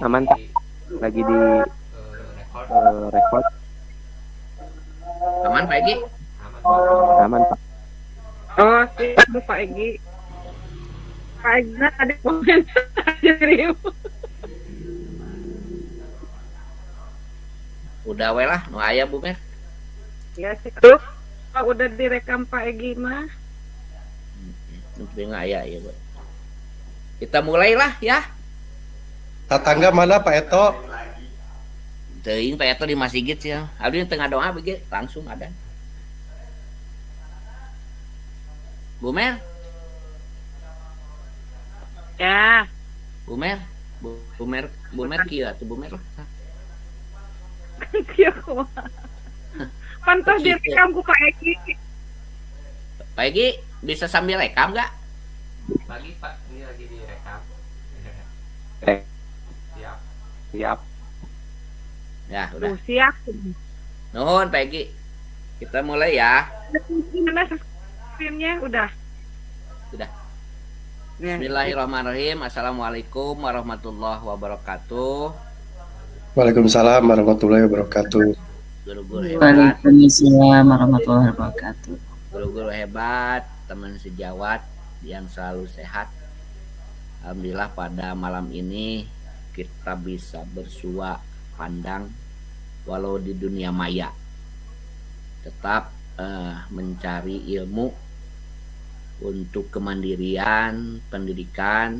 Aman Pak, lagi di record. Aman Pak Egi? Aman Pak. Oh, siap Pak Egi. Pak Egi ada komentar aja Udah we lah, nu aya Bu Mer. Ya sih. Tuh, udah direkam Pak Egi mah. Tapi nggak aya ya Bu. Kita mulailah ya. Tetangga mana Pak Eto? Teuing Pak Eto di Masigit ya. Abdi tengah doa begitu langsung ada. Bu Mer, Ya. Bu Mer, Bu Mer kieu atuh Bu Mer lah. Kieu kumaha. Pantas direkam ku Pak Egi. Pak Egi bisa sambil rekam nggak? Lagi Pak, ini lagi direkam. Siap. Siap. Ya udah. Siap. Nuhun Pak Egi. Kita mulai ya. Gimana screen-nya? Udah. Sudah. Ya. Bismillahirrahmanirrahim. Assalamualaikum warahmatullahi wabarakatuh. Waalaikumsalam warahmatullahi wabarakatuh. Guru-guru hebat, Waalaikumsalam warahmatullahi wabarakatuh. guru-guru hebat, teman sejawat yang selalu sehat. Alhamdulillah pada malam ini kita bisa bersua pandang walau di dunia maya. Tetap mencari ilmu untuk kemandirian, pendidikan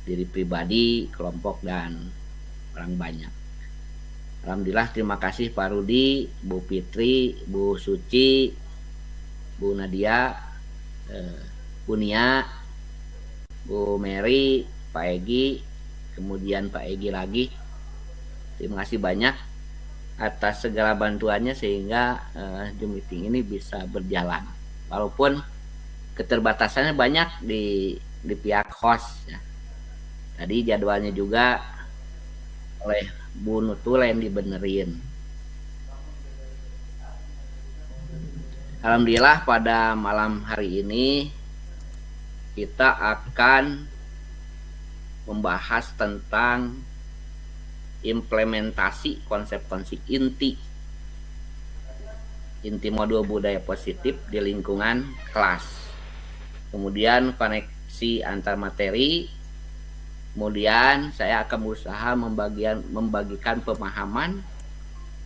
diri pribadi, kelompok dan orang banyak. Alhamdulillah, terima kasih Pak Rudi, Bu Fitri, Bu Suci, Bu Nadia, Bu Nia, Bu Mary, Pak Egi, kemudian Pak Egi lagi. Terima kasih banyak atas segala bantuannya sehingga Zoom meeting ini bisa berjalan. Walaupun keterbatasannya banyak di pihak host ya. Tadi jadwalnya juga oleh Bu Nutul yang dibenerin. Alhamdulillah pada malam hari ini kita akan membahas tentang implementasi konsep-konsep inti modul budaya positif di lingkungan kelas. Kemudian koneksi antar materi. Kemudian saya akan berusaha membagikan pemahaman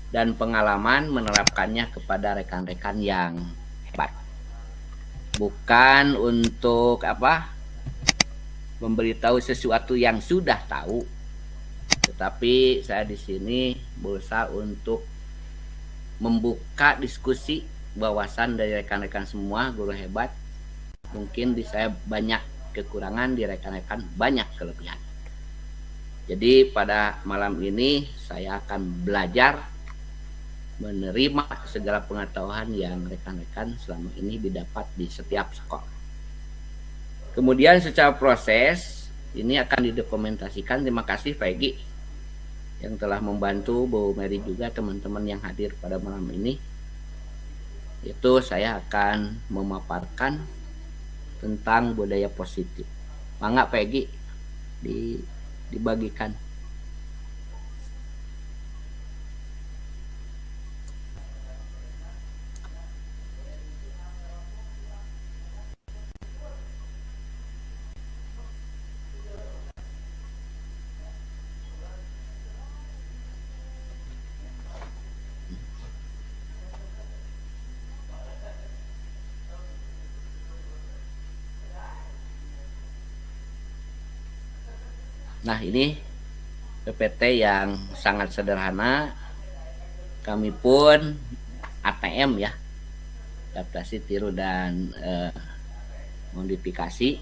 dan pengalaman menerapkannya kepada rekan-rekan yang hebat. Bukan untuk memberitahu sesuatu yang sudah tahu, tetapi saya di sini berusaha untuk membuka diskusi wawasan dari rekan-rekan semua guru hebat. Mungkin di saya banyak kekurangan, di rekan-rekan banyak kelebihan. Jadi pada malam ini saya akan belajar menerima segala pengetahuan yang rekan-rekan selama ini didapat di setiap sekolah. Kemudian secara proses ini akan didokumentasikan. Terima kasih Pak Egi yang telah membantu, Bu Mary juga teman-teman yang hadir pada malam ini. Itu saya akan memaparkan tentang budaya positif. Mangga Pak Egi dibagikan. Nah, ini PPT yang sangat sederhana. Kami pun ATM ya, adaptasi, tiru dan modifikasi.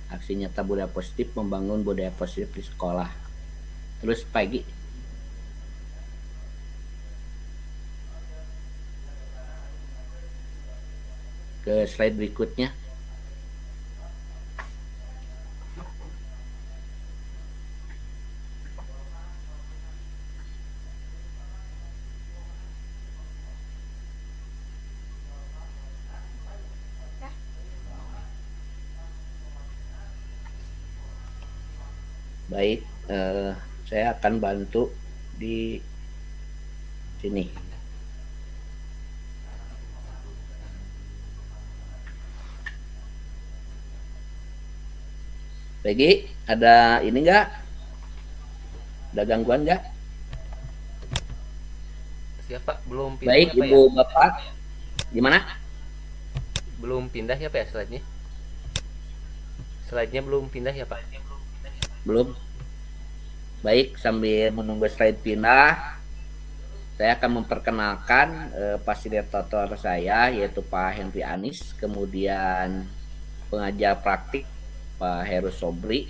Aksi nyata budaya positif, membangun budaya positif di sekolah. Terus pagi ke slide berikutnya. Baik, saya akan bantu di sini. Peggy, ada ini enggak? Ada gangguan enggak? Siapa? Belum pindah Baik, ya, Pak, Ibu ya? Bapak. Gimana? Belum pindah ya, Pak, ya, slide-nya? Slide-nya belum pindah ya, Pak? Belum. Baik, sambil menunggu slide pindah, saya akan memperkenalkan fasilitator saya, yaitu Pak Henry Anis, kemudian pengajar praktik Pak Heru Sobri.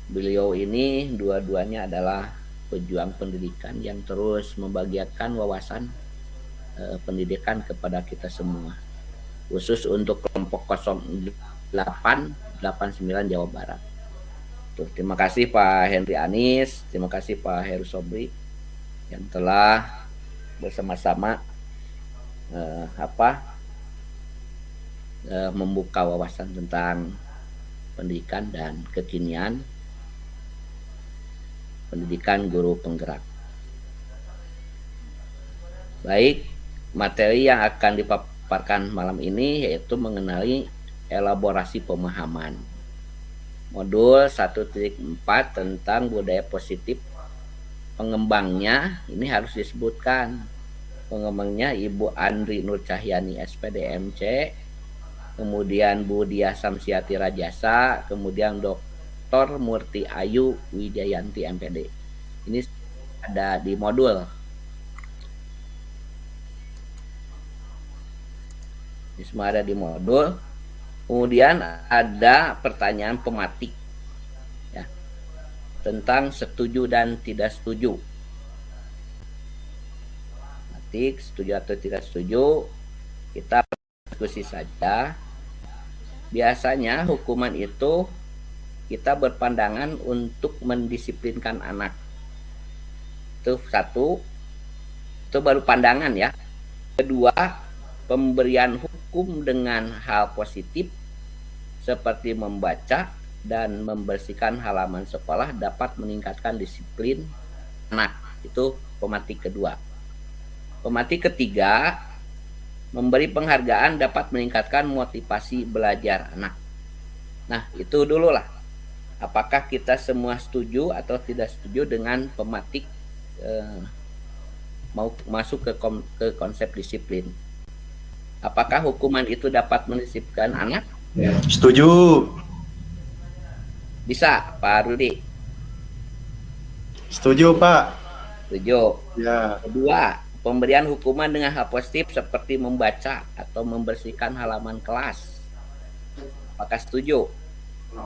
Beliau ini dua-duanya adalah pejuang pendidikan yang terus membagikan wawasan pendidikan kepada kita semua, khusus untuk kelompok 0889 Jawa Barat. Tuh, terima kasih Pak Henry Anis, terima kasih Pak Heru Sobri yang telah bersama-sama membuka wawasan tentang pendidikan dan kekinian pendidikan guru penggerak. Baik, materi yang akan dipaparkan malam ini yaitu mengenai elaborasi pemahaman. Modul 1.4 tentang budaya positif. Pengembangnya ini harus disebutkan. Pengembangnya Ibu Andri Nur Cahyani SPDMC, kemudian Bu Dia Samsiati Rajasa, kemudian Dr. Murti Ayu Wijayanti MPD. Ini ada di modul. Ini semua ada di modul. Kemudian ada pertanyaan pematik ya, tentang setuju dan tidak setuju. Matik setuju atau tidak setuju, kita diskusi saja. Biasanya hukuman itu kita berpandangan untuk mendisiplinkan anak. Itu satu, itu baru pandangan ya. Kedua, pemberian hukum dengan hal positif seperti membaca dan membersihkan halaman sekolah dapat meningkatkan disiplin anak. Itu pematik kedua. Pematik ketiga, memberi penghargaan dapat meningkatkan motivasi belajar anak. Nah, itu dulu lah. Apakah kita semua setuju atau tidak setuju dengan pematik mau masuk ke konsep disiplin? Apakah hukuman itu dapat mendisiplinkan anak? Setuju. Bisa, Pak Rudi. Setuju, Pak. Setuju. Ya. Kedua, pemberian hukuman dengan hal positif seperti membaca atau membersihkan halaman kelas. Apakah setuju?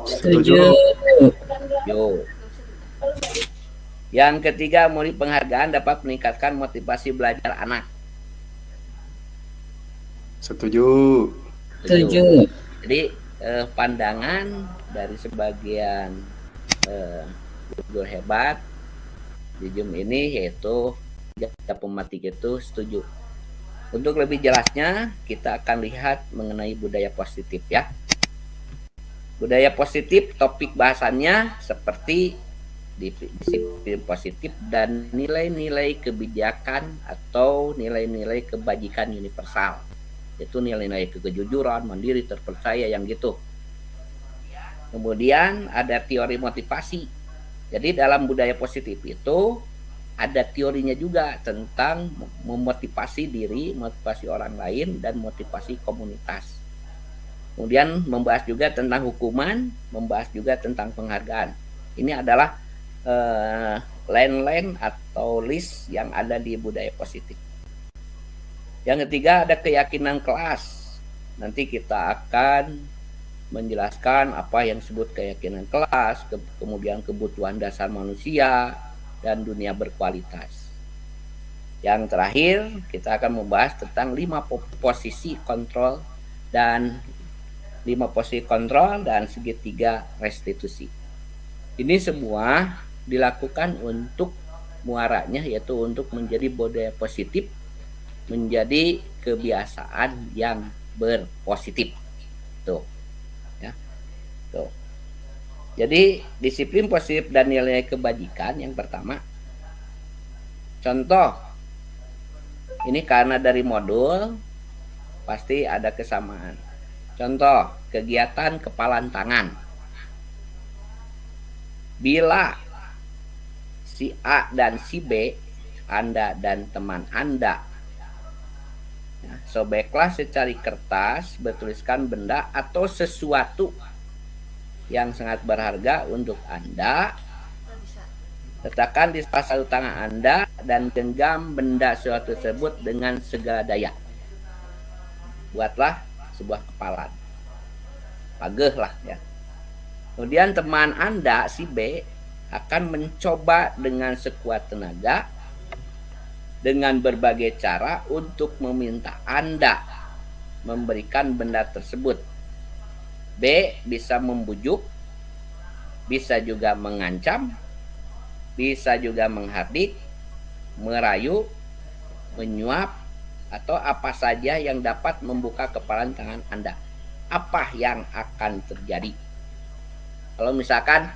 Setuju. Setuju. Yang ketiga, memberi penghargaan dapat meningkatkan motivasi belajar anak. Setuju. Setuju. Jadi pandangan dari sebagian guru hebat di Zoom ini yaitu tiga pematik itu setuju. Untuk lebih jelasnya kita akan lihat mengenai budaya positif ya. Budaya positif topik bahasannya seperti disiplin positif dan nilai-nilai kebijakan atau nilai-nilai kebajikan universal. Itu nilai-nilai kejujuran, mandiri, terpercaya yang gitu. Kemudian ada teori motivasi. Jadi dalam budaya positif itu ada teorinya juga tentang memotivasi diri, motivasi orang lain, dan motivasi komunitas. Kemudian membahas juga tentang hukuman, membahas juga tentang penghargaan. Ini adalah line-line atau list yang ada di budaya positif. Yang ketiga ada keyakinan kelas. Nanti kita akan menjelaskan apa yang disebut keyakinan kelas, kemudian kebutuhan dasar manusia, dan dunia berkualitas. Yang terakhir kita akan membahas tentang 5 posisi kontrol dan segitiga restitusi. Ini semua dilakukan untuk muaranya yaitu untuk menjadi budaya positif, menjadi kebiasaan yang berpositif. Tuh. Ya. Tuh. Jadi disiplin positif dan nilai kebajikan yang pertama. Contoh, ini karena dari modul pasti ada kesamaan. Contoh, kegiatan kepalan tangan. Bila si A dan si B, Anda dan teman Anda, ya, sobeklah secari kertas, bertuliskan benda atau sesuatu yang sangat berharga untuk Anda. Letakkan di salah satu tangan Anda dan genggam benda sesuatu tersebut dengan segala daya. Buatlah sebuah kepalan. Pageh lah ya. Kemudian teman Anda si B akan mencoba dengan sekuat tenaga dengan berbagai cara untuk meminta Anda memberikan benda tersebut. B bisa membujuk, bisa juga mengancam, bisa juga menghardik, merayu, menyuap, atau apa saja yang dapat membuka kepalan tangan Anda. Apa yang akan terjadi? Kalau misalkan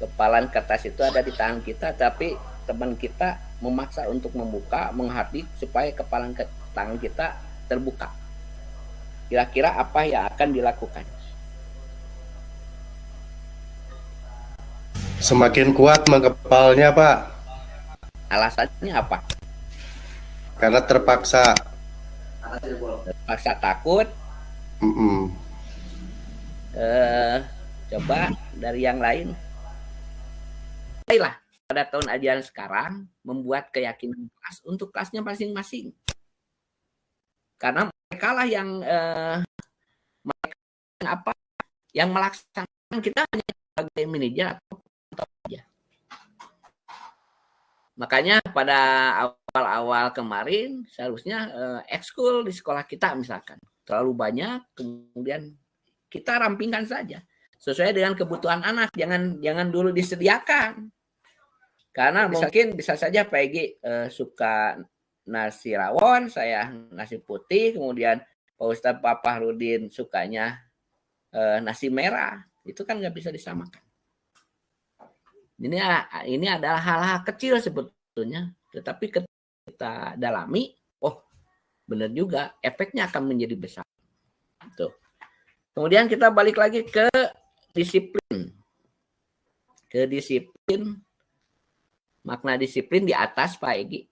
kepalan kertas itu ada di tangan kita, tapi teman kita memaksa untuk membuka, menghardik supaya kepalan tangan kita terbuka. Kira-kira apa yang akan dilakukan? Semakin kuat menggepalnya, Pak. Alasannya apa? Karena terpaksa. Terpaksa takut. Coba dari yang lain. Baiklah, pada tahun ajaran sekarang membuat keyakinan kelas untuk kelasnya masing-masing. Karena mereka lah yang yang melaksanakan, kita hanya sebagai manajer atau aja. Makanya pada awal-awal kemarin seharusnya ekskul di sekolah kita misalkan terlalu banyak, kemudian kita rampingkan saja sesuai dengan kebutuhan anak, jangan dulu disediakan. Karena mungkin bisa saja Pak Egy suka nasi rawon, saya nasi putih, kemudian Pak Ustadz Pak Fahrudin sukanya nasi merah, itu kan nggak bisa disamakan. Ini adalah hal-hal kecil sebetulnya, tetapi kita dalami, oh benar juga, efeknya akan menjadi besar. Tuh. Kemudian kita balik lagi ke disiplin. Ke disiplin, makna disiplin di atas Pak Egy.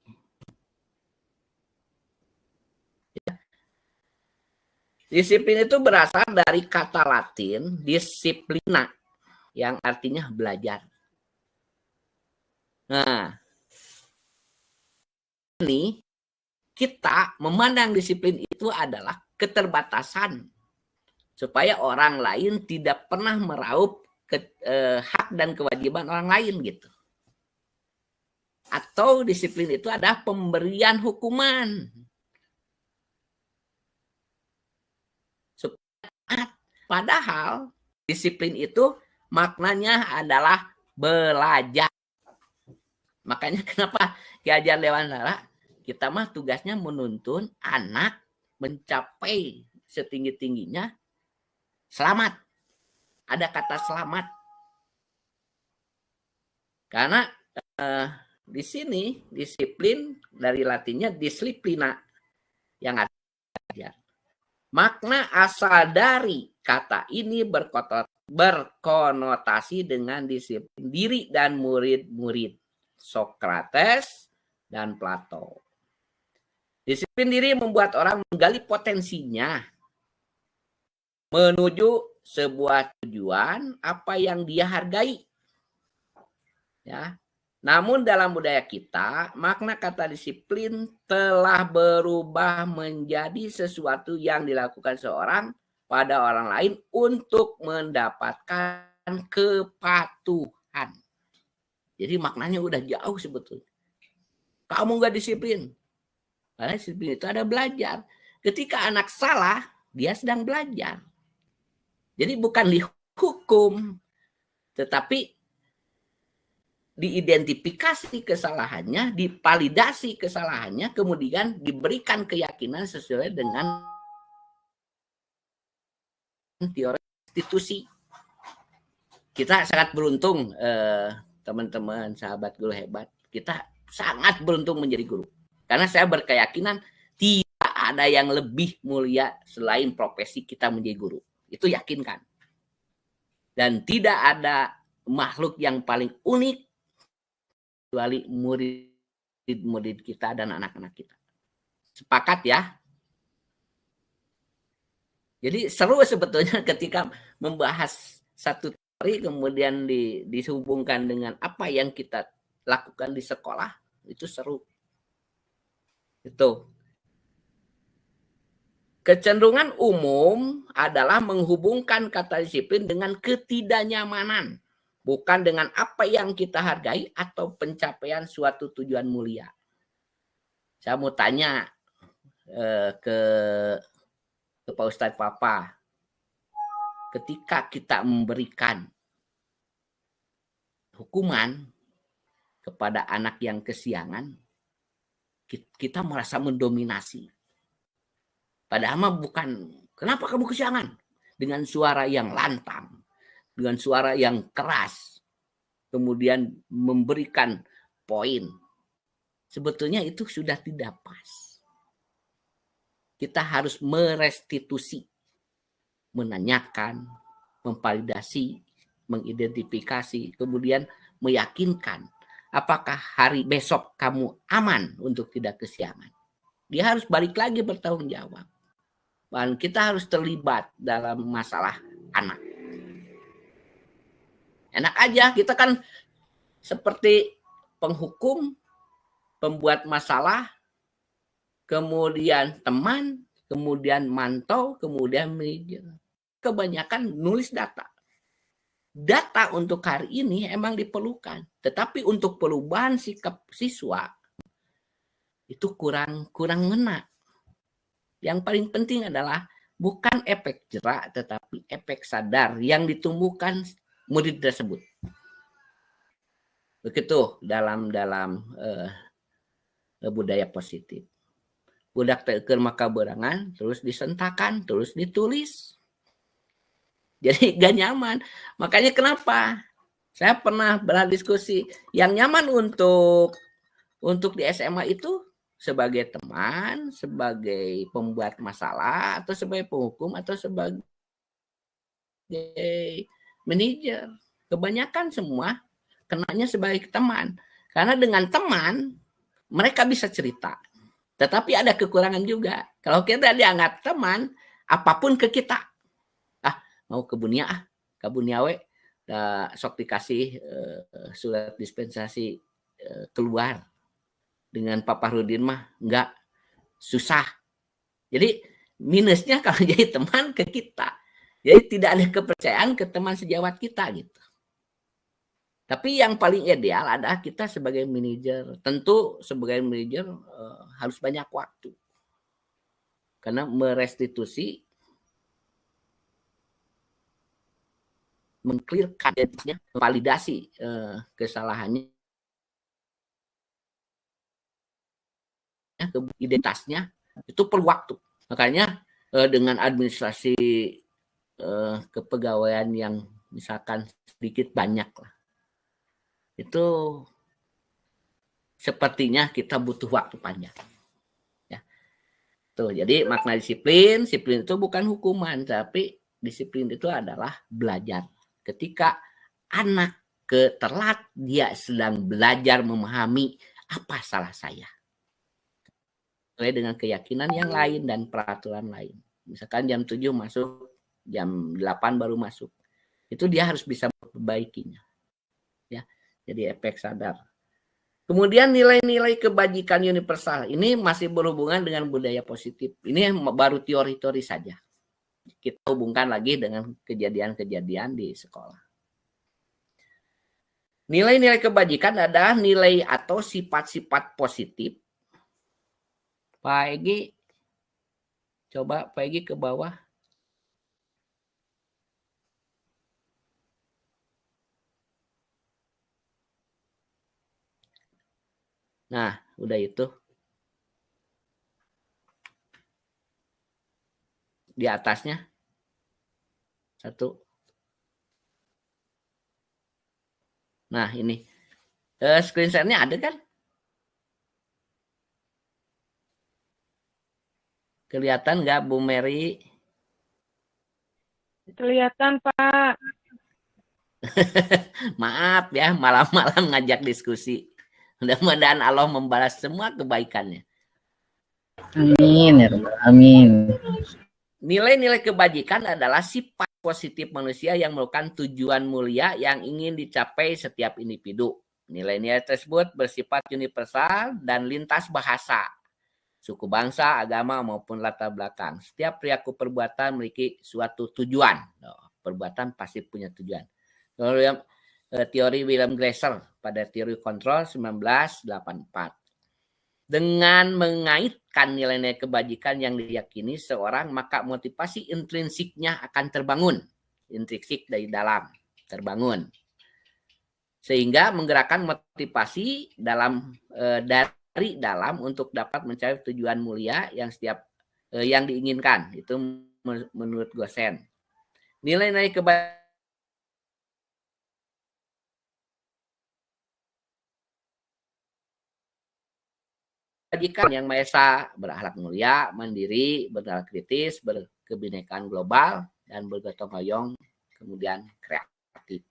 Disiplin itu berasal dari kata Latin disciplina yang artinya belajar. Nah, ini kita memandang disiplin itu adalah keterbatasan supaya orang lain tidak pernah meraup hak dan kewajiban orang lain gitu. Atau disiplin itu adalah pemberian hukuman. Padahal disiplin itu maknanya adalah belajar. Makanya kenapa Ki Hajar Dewantara, kita mah tugasnya menuntun anak mencapai setinggi-tingginya selamat. Ada kata selamat. Karena di sini disiplin dari Latinnya disiplina yang ada. Makna asal dari kata ini berkonotasi dengan disiplin diri dan murid-murid Sokrates dan Plato. Disiplin diri membuat orang menggali potensinya menuju sebuah tujuan apa yang dia hargai. Ya. Namun dalam budaya kita, makna kata disiplin telah berubah menjadi sesuatu yang dilakukan seorang pada orang lain untuk mendapatkan kepatuhan. Jadi maknanya udah jauh sebetulnya. Kamu gak disiplin. Karena disiplin itu ada belajar. Ketika anak salah, dia sedang belajar. Jadi bukan dihukum, tetapi diidentifikasi kesalahannya, dipalidasi kesalahannya, kemudian diberikan keyakinan sesuai dengan teori institusi. Kita sangat beruntung, teman-teman, sahabat guru hebat. Kita sangat beruntung menjadi guru. Karena saya berkeyakinan tidak ada yang lebih mulia selain profesi kita menjadi guru. Itu yakinkan. Dan tidak ada makhluk yang paling unik kecuali murid-murid kita dan anak-anak kita. Sepakat ya? Jadi seru sebetulnya ketika membahas satu teori kemudian dihubungkan dengan apa yang kita lakukan di sekolah, itu seru. Itu. Kecenderungan umum adalah menghubungkan kata disiplin dengan ketidaknyamanan, bukan dengan apa yang kita hargai atau pencapaian suatu tujuan mulia. Saya mau tanya ke Pak Ustadz Papa, ketika kita memberikan hukuman kepada anak yang kesiangan, kita merasa mendominasi. Padahal bukan, kenapa kamu kesiangan? Dengan suara yang lantang, dengan suara yang keras, kemudian memberikan poin. Sebetulnya itu sudah tidak pas. Kita harus merestitusi, menanyakan, memvalidasi, mengidentifikasi, kemudian meyakinkan apakah hari besok kamu aman untuk tidak kesiangan. Dia harus balik lagi bertanggung jawab. Dan kita harus terlibat dalam masalah anak. Enak aja, kita kan seperti penghukum, pembuat masalah, kemudian teman, kemudian mantau, kemudian manajer. Kebanyakan nulis data. Data untuk hari ini emang diperlukan. Tetapi untuk perubahan sikap siswa, itu kurang ngena. Yang paling penting adalah bukan efek jerak, tetapi efek sadar yang ditumbuhkan murid tersebut. Begitu dalam budaya positif. Budak teukeun maka berangan, terus disentakan, terus ditulis. Jadi gak nyaman. Makanya kenapa? Saya pernah berdiskusi. Yang nyaman untuk di SMA itu sebagai teman, sebagai pembuat masalah, atau sebagai penghukum, atau sebagai manajer. Kebanyakan semua kenanya sebagai teman. Karena dengan teman, mereka bisa cerita. Tetapi ada kekurangan juga. Kalau kita dianggap teman, apapun ke kita. Mau ke Bunia, ke Buniawe, sok dikasih surat dispensasi keluar. Dengan Papa Rudin mah enggak, susah. Jadi minusnya kalau jadi teman ke kita. Jadi tidak ada kepercayaan ke teman sejawat kita gitu. Tapi yang paling ideal adalah kita sebagai manajer. Tentu sebagai manajer harus banyak waktu. Karena merestitusi, mengclearkan, validasi kesalahannya, identitasnya, itu perlu waktu. Makanya dengan administrasi kepegawaian yang misalkan sedikit banyak lah, itu sepertinya kita butuh waktu panjang. Ya. Tuh, jadi makna disiplin itu bukan hukuman, tapi disiplin itu adalah belajar. Ketika anak telat, dia sedang belajar memahami apa salah saya. Sesuai dengan keyakinan yang lain dan peraturan lain. Misalkan jam 7 masuk, jam 8 baru masuk. Itu dia harus bisa memperbaikinya. Ya, jadi efek sadar. Kemudian nilai-nilai kebajikan universal. Ini masih berhubungan dengan budaya positif. Ini baru teori-teori saja. Kita hubungkan lagi dengan kejadian-kejadian di sekolah. Nilai-nilai kebajikan adalah nilai atau sifat-sifat positif. Pak Egi, coba Pak Egi ke bawah. Nah, udah itu. Di atasnya. Satu. Nah, ini. Screen share-nya ada kan? Kelihatan nggak Bu Mary? Kelihatan, Pak. Maaf ya, malam-malam ngajak diskusi. Mudah-mudahan Allah membalas semua kebaikannya. Amin, ya Rabbal Amin. Nilai-nilai kebajikan adalah sifat positif manusia yang merupakan tujuan mulia yang ingin dicapai setiap individu. Nilai-nilai tersebut bersifat universal dan lintas bahasa, suku bangsa, agama, maupun latar belakang. Setiap perilaku perbuatan memiliki suatu tujuan. Perbuatan pasti punya tujuan. Teori William Glasser pada teori kontrol 1984. Dengan mengaitkan nilai-nilai kebajikan yang diyakini seorang, maka motivasi intrinsiknya akan terbangun. Intrinsik dari dalam, terbangun. Sehingga menggerakkan motivasi dari dalam untuk dapat mencapai tujuan mulia yang diinginkan. Itu menurut Gosen. Nilai-nilai kebajikan yang Maha Esa, berakhlak mulia, mandiri, bernalar kritis, berkebinekaan global, dan bergotong royong, kemudian kreatif.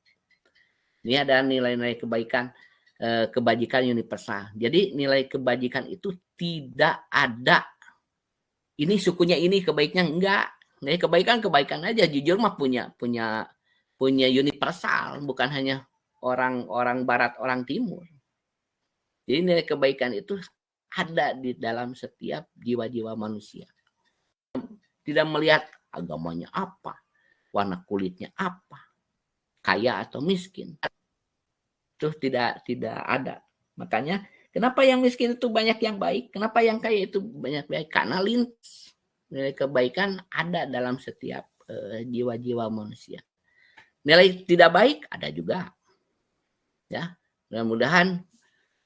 Ini ada nilai-nilai kebajikan universal. Jadi nilai kebajikan itu tidak ada. Ini sukunya ini kebaiknya enggak. Nilai kebaikan aja. Jujur mah punya universal, bukan hanya orang barat, orang timur. Jadi nilai kebaikan itu ada di dalam setiap jiwa-jiwa manusia. Tidak melihat agamanya apa, warna kulitnya apa, kaya atau miskin. Itu tidak ada. Makanya kenapa yang miskin itu banyak yang baik, kenapa yang kaya itu banyak baik? Karena lintas nilai kebaikan ada dalam setiap jiwa-jiwa manusia. Nilai tidak baik ada juga. Ya, mudah-mudahan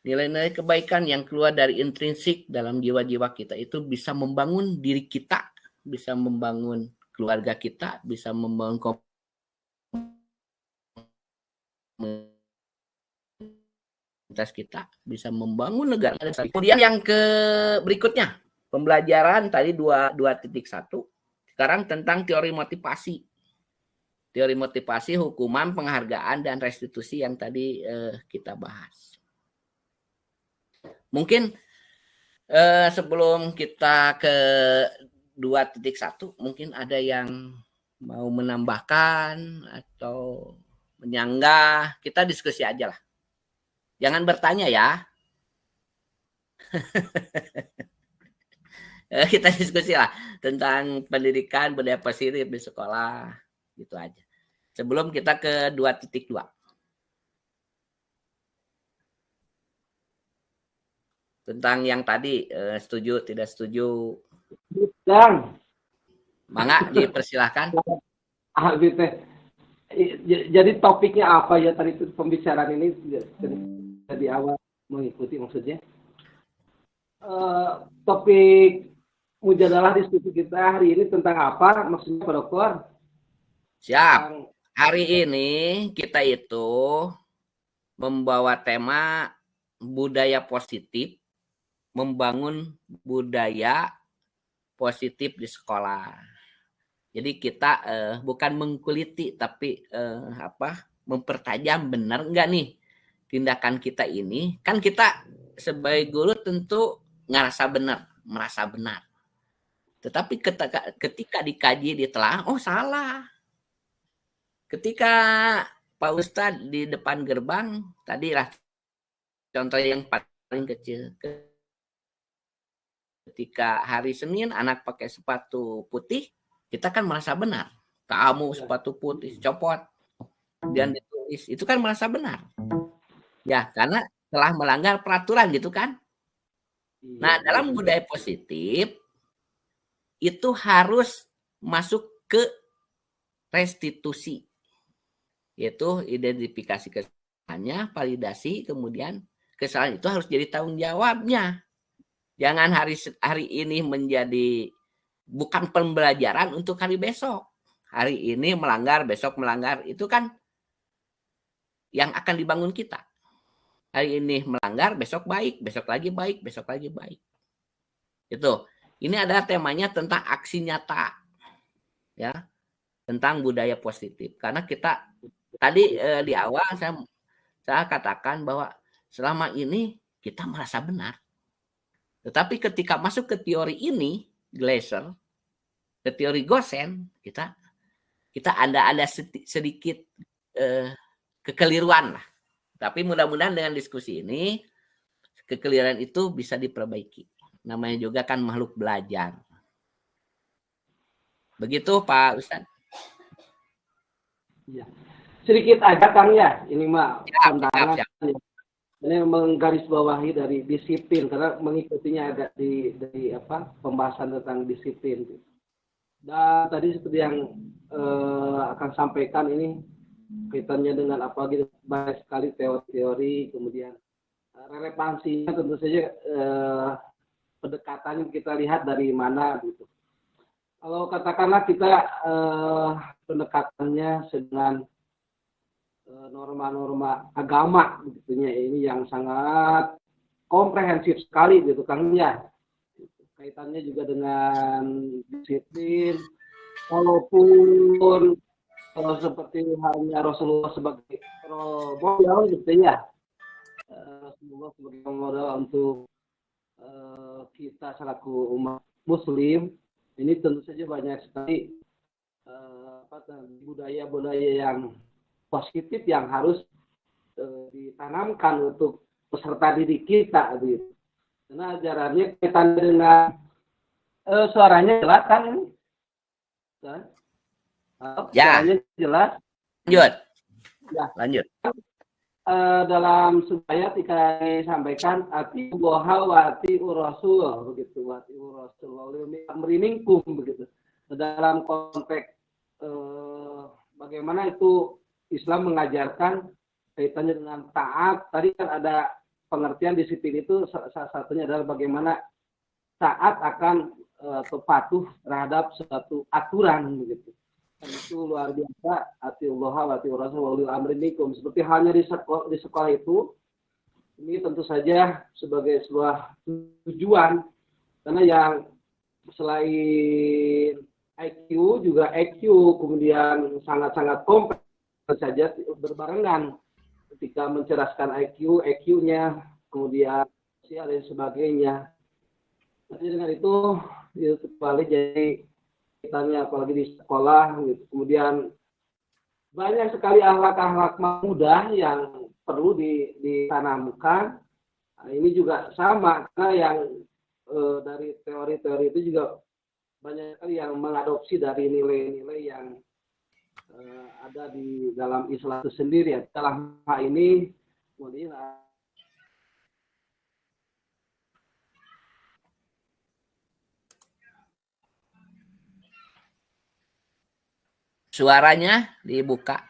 nilai-nilai kebaikan yang keluar dari intrinsik dalam jiwa-jiwa kita itu bisa membangun diri kita, bisa membangun keluarga kita, bisa membangun komunitas kita, bisa membangun negara. Kemudian yang berikutnya, pembelajaran tadi 2.1. Sekarang tentang teori motivasi. Teori motivasi, hukuman, penghargaan, dan restitusi yang tadi kita bahas. Mungkin sebelum kita ke 2.1, mungkin ada yang mau menambahkan atau menyanggah. Kita diskusi aja lah. Jangan bertanya ya. Kita diskusi lah tentang pendidikan budaya positif di sekolah. Gitu aja. Sebelum kita ke 2.2. Tentang yang tadi, setuju, tidak setuju. Bang, Mangga, dipersilahkan. Jadi topiknya apa ya tadi itu pembicaraan ini di awal mengikuti maksudnya. Topik mujadalah diskusi kita hari ini tentang apa maksudnya Pak Dokter? Siap. Hari ini kita itu membawa tema budaya positif, membangun budaya positif di sekolah. Jadi kita bukan mengkuliti tapi mempertajam benar enggak nih tindakan kita ini. Kan kita sebagai guru tentu ngerasa benar, merasa benar. Tetapi ketika dikaji, ditelaah, oh salah. Ketika Pak Ustadz di depan gerbang, tadi lah contoh yang paling kecil. Ketika hari Senin anak pakai sepatu putih, kita kan merasa benar. Kamu sepatu putih, copot. Dan ditulis, itu kan merasa benar. Ya, karena telah melanggar peraturan gitu kan. Nah, dalam budaya positif, itu harus masuk ke restitusi. Yaitu identifikasi kesalahannya, validasi, kemudian kesalahan itu harus jadi tanggung jawabnya. Jangan hari ini menjadi bukan pembelajaran untuk hari besok. hari ini melanggar, besok melanggar, itu kan yang akan dibangun kita. Hari ini melanggar, besok baik, besok lagi baik, besok lagi baik. Itu. Ini adalah temanya tentang aksi nyata. Ya. Tentang budaya positif. Karena kita tadi di awal saya katakan bahwa selama ini kita merasa benar. Tetapi ketika masuk ke teori ini, Glasser, ke teori Gosen, kita ada sedikit kekeliruan lah. Tapi mudah-mudahan dengan diskusi ini kekeliruan itu bisa diperbaiki. Namanya juga kan makhluk belajar. Begitu Pak Ustadz. Ya. Sedikit aja Kang ya, ini mah pandangan. Siap. Ini menggarisbawahi dari disiplin karena mengikutinya agak di pembahasan tentang disiplin. Dan tadi seperti yang akan sampaikan ini kaitannya dengan apa gitu, banyak sekali teori-teori, kemudian relevansinya tentu saja pendekatan kita lihat dari mana gitu. Kalau katakanlah kita pendekatannya dengan norma-norma agama begitunya, ini yang sangat komprehensif sekali gitu Kang ya. Kaitannya juga dengan disiplin, walaupun kalau seperti halnya Rasulullah sebagai model gitu ya, Rasulullah sebagai model untuk kita selaku umat Muslim, ini tentu saja banyak sekali budaya-budaya yang positif yang harus ditanamkan untuk peserta didik kita gitu. Karena ajarannya kaitan dengan suaranya jelas kan ini? Ya. Suaranya jelas. Lanjut. Ya. Lanjut. Dalam supaya disampaikan ati boha wati urasul begitu, wati urasul meriningkum begitu. Dalam konteks bagaimana itu Islam mengajarkan kaitannya dengan taat. Tadi kan ada pengertian disiplin itu salah satunya adalah bagaimana taat akan atau patuh terhadap suatu aturan begitu. Dan itu luar biasa, atiullah wa atiur rasul wa ulil amri minkum. Seperti halnya di sekolah itu, ini tentu saja sebagai sebuah tujuan, karena yang selain IQ juga EQ kemudian sangat-sangat kompleks saja berbarengan ketika mencerdaskan IQ, EQ-nya, kemudian sosial dan sebagainya. Jadi dengan itu kembali jadi kaitannya apalagi di sekolah gitu. Kemudian banyak sekali akhlak-akhlak muda yang perlu ditanamkan. Nah, ini juga sama karena yang dari teori-teori itu juga banyak sekali yang mengadopsi dari nilai-nilai yang ada di dalam Islam itu sendiri. Ya. Dalam hal ini kemudian Suaranya dibuka.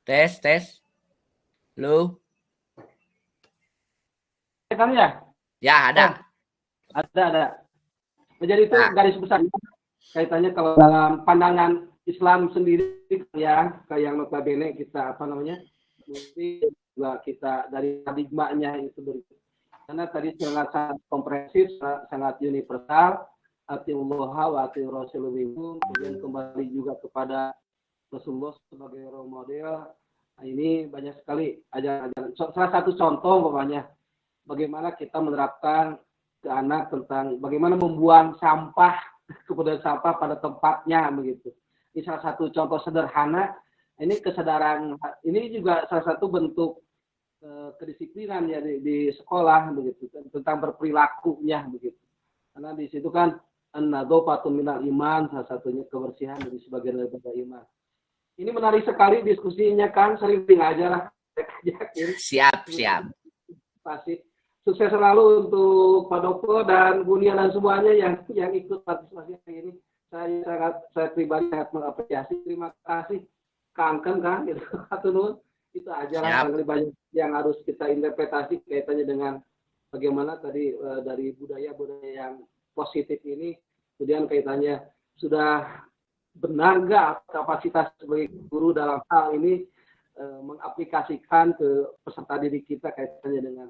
Tes. Halo. kan ya? Ya, ada. Ada. Jadi itu garis besarnya kaitannya kalau dalam pandangan Islam sendiri ya, kayak yang notabene kita mesti juga kita dari paradigmanya itu berikut. Karena tadi sangat komprehensif, sangat universal. Atiullah wa atiur rasul minkum, kemudian kembali juga kepada Rasulullah sebagai role model. Nah, ini banyak sekali ajaran-ajaran. Salah satu contoh umpamanya bagaimana kita menerapkan ke anak tentang bagaimana membuang sampah, kemudian sampah pada tempatnya begitu. Ini salah satu contoh sederhana. Ini kesadaran, ini juga salah satu bentuk kedisiplinan ya di sekolah begitu, tentang berperilakunya begitu. Karena di situ kan an-nadhafatu minal iman, salah satunya kebersihan dari sebagian daripada iman. Ini menarik sekali diskusinya kan, sering aja lah. Siap. Pasti sukses selalu untuk Pak Doko dan Bunia dan semuanya yang ikut partisipasi hari ini. Saya pribadi sangat mengapresiasi. Terima kasih Kangken kan gitu. Itu aja lah banyak yang harus kita interpretasi kaitannya dengan bagaimana tadi dari budaya-budaya yang positif ini, kemudian kaitannya sudah benar nggak kapasitas sebagai guru dalam hal ini mengaplikasikan ke peserta didik kita kaitannya dengan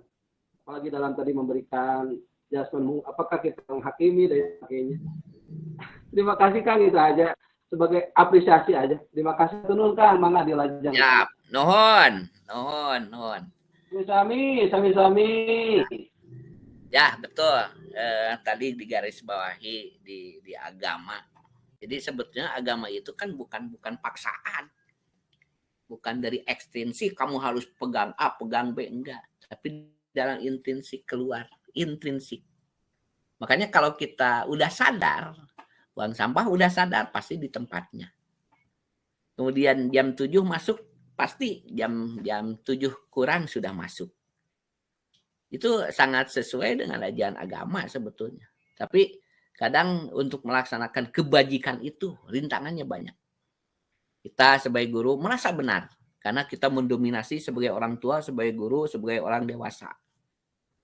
apalagi dalam tadi memberikan judgment, apakah kita menghakimi dan sebagainya. Terima kasih Kang, itu aja sebagai apresiasi aja. Terima kasih Tunun Kang, mangga dilajang. Ya, nuhun. Sami-sami. Ya, betul. Tadi digarisbawahi di agama. Jadi sebetulnya agama itu kan bukan paksaan. Bukan dari ekstrinsi kamu harus pegang A, pegang B, enggak. Tapi dalam intrinsik keluar, intrinsik. Makanya kalau kita udah sadar, buang sampah udah sadar, pasti di tempatnya. Kemudian jam 7 masuk, pasti jam 7 kurang sudah masuk. Itu sangat sesuai dengan ajaran agama sebetulnya. Tapi kadang untuk melaksanakan kebajikan itu rintangannya banyak. Kita sebagai guru merasa benar karena kita mendominasi sebagai orang tua, sebagai guru, sebagai orang dewasa.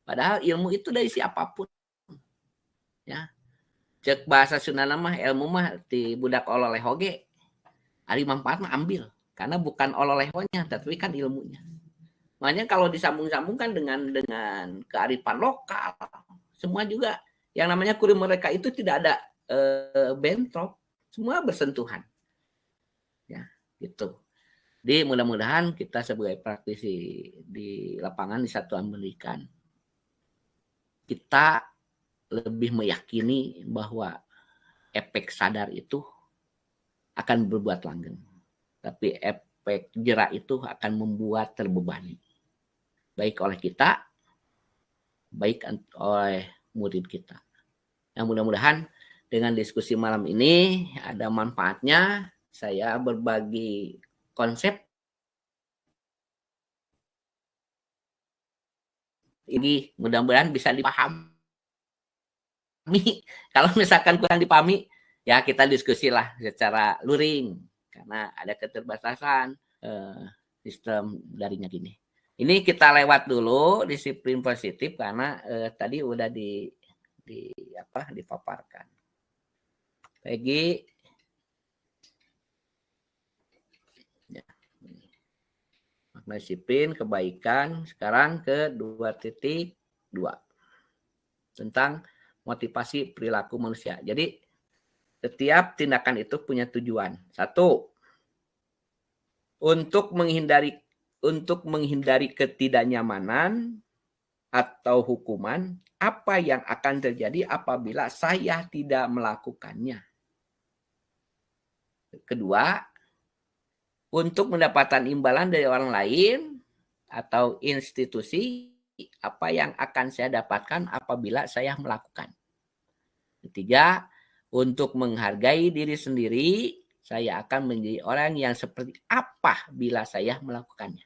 Padahal ilmu itu dari siapapun. Ya. Cek bahasa Sunda mah ilmu mah di budak ololeh hoge. Ari manfaat mah ambil karena bukan ololehnya tapi kan ilmunya. Makanya kalau disambung-sambungkan dengan kearifan lokal, semua juga yang namanya kurikulum mereka itu tidak ada bentrok, semua bersentuhan. Ya, gitu. Jadi mudah-mudahan kita sebagai praktisi di lapangan di satuan pendidikan kita lebih meyakini bahwa efek sadar itu akan berbuat langgeng. Tapi efek jerak itu akan membuat terbebani. Baik oleh kita, baik oleh murid kita. Yang mudah-mudahan dengan diskusi malam ini ada manfaatnya. Saya berbagi konsep ini mudah-mudahan bisa dipahami. Kalau misalkan kurang dipahami, ya kita diskusilah secara luring karena ada keterbatasan sistem daringnya gini. Ini kita lewat dulu disiplin positif karena tadi udah dipaparkan. Peggy, ya. Makna disiplin kebaikan. Sekarang ke 2.2 tentang motivasi perilaku manusia. Jadi setiap tindakan itu punya tujuan. 1, untuk menghindari ketidaknyamanan atau hukuman, apa yang akan terjadi apabila saya tidak melakukannya. Kedua, untuk mendapatkan imbalan dari orang lain atau institusi, apa yang akan saya dapatkan apabila saya melakukan. Ketiga, untuk menghargai diri sendiri, saya akan menjadi orang yang seperti apa bila saya melakukannya.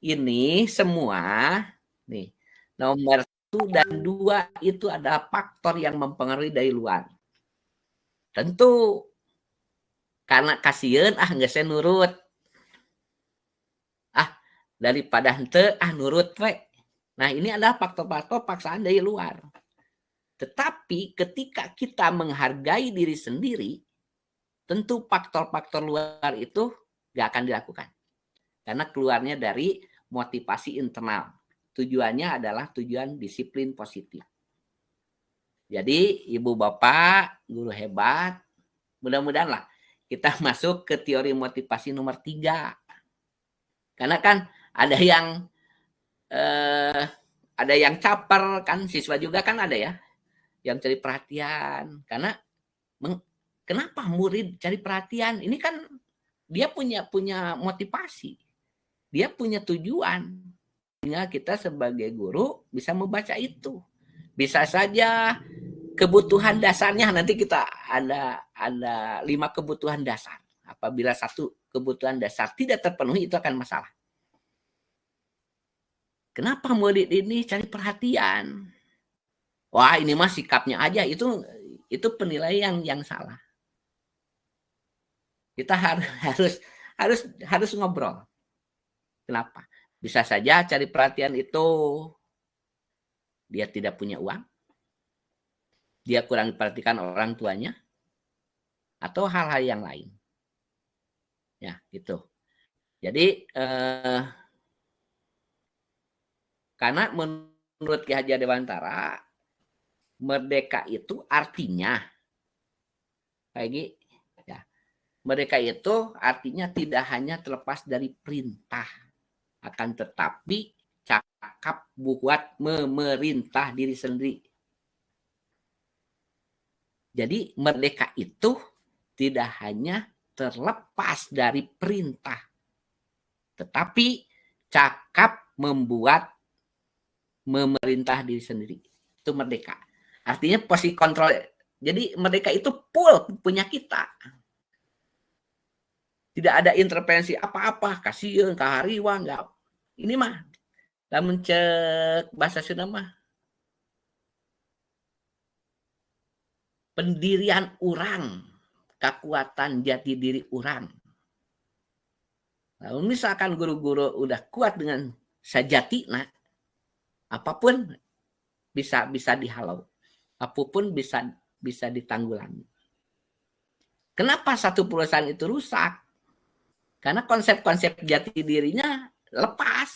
Ini semua nih nomor 1 dan 2 itu adalah faktor yang mempengaruhi dari luar. Tentu karena kasihan nggak saya nurut. Daripada hente nurut we. Nah, ini adalah faktor-faktor paksaan dari luar. Tetapi ketika kita menghargai diri sendiri, tentu faktor-faktor luar itu nggak akan dilakukan. Karena keluarnya dari motivasi internal. Tujuannya adalah tujuan disiplin positif. Jadi ibu bapak, guru hebat, mudah-mudahan lah kita masuk ke teori motivasi nomor 3. Karena kan ada yang caper kan, siswa juga kan ada ya yang cari perhatian. Karena kenapa murid cari perhatian? Ini kan dia punya motivasi. Dia punya tujuan. Sehingga kita sebagai guru bisa membaca itu. Bisa saja kebutuhan dasarnya, nanti kita ada 5 kebutuhan dasar. Apabila 1 kebutuhan dasar tidak terpenuhi, itu akan masalah. Kenapa murid ini cari perhatian? Wah, ini mah sikapnya aja, itu penilaian yang salah. Kita harus ngobrol. Kenapa? Bisa saja cari perhatian itu dia tidak punya uang. dia kurang diperhatikan orang tuanya, atau hal-hal yang lain. Ya, gitu. Jadi karena menurut Ki Hajar Dewantara, merdeka itu artinya, ya, merdeka itu artinya tidak hanya terlepas dari perintah, akan tetapi cakap buat memerintah diri sendiri. Jadi merdeka itu tidak hanya terlepas dari perintah, tetapi cakap membuat memerintah diri sendiri. Itu merdeka. Artinya posisi kontrol. Jadi merdeka itu full punya kita. Tidak ada intervensi apa-apa, kasihan, kahariwa, enggak. Ini mah lamun cek bahasa Sunda mah pendirian orang, kekuatan jati diri orang. Lalu misalkan guru-guru udah kuat dengan sajati, nah apapun bisa dihalau, apapun bisa ditanggulangi. Kenapa satu perusahaan itu rusak? Karena konsep-konsep jati dirinya lepas,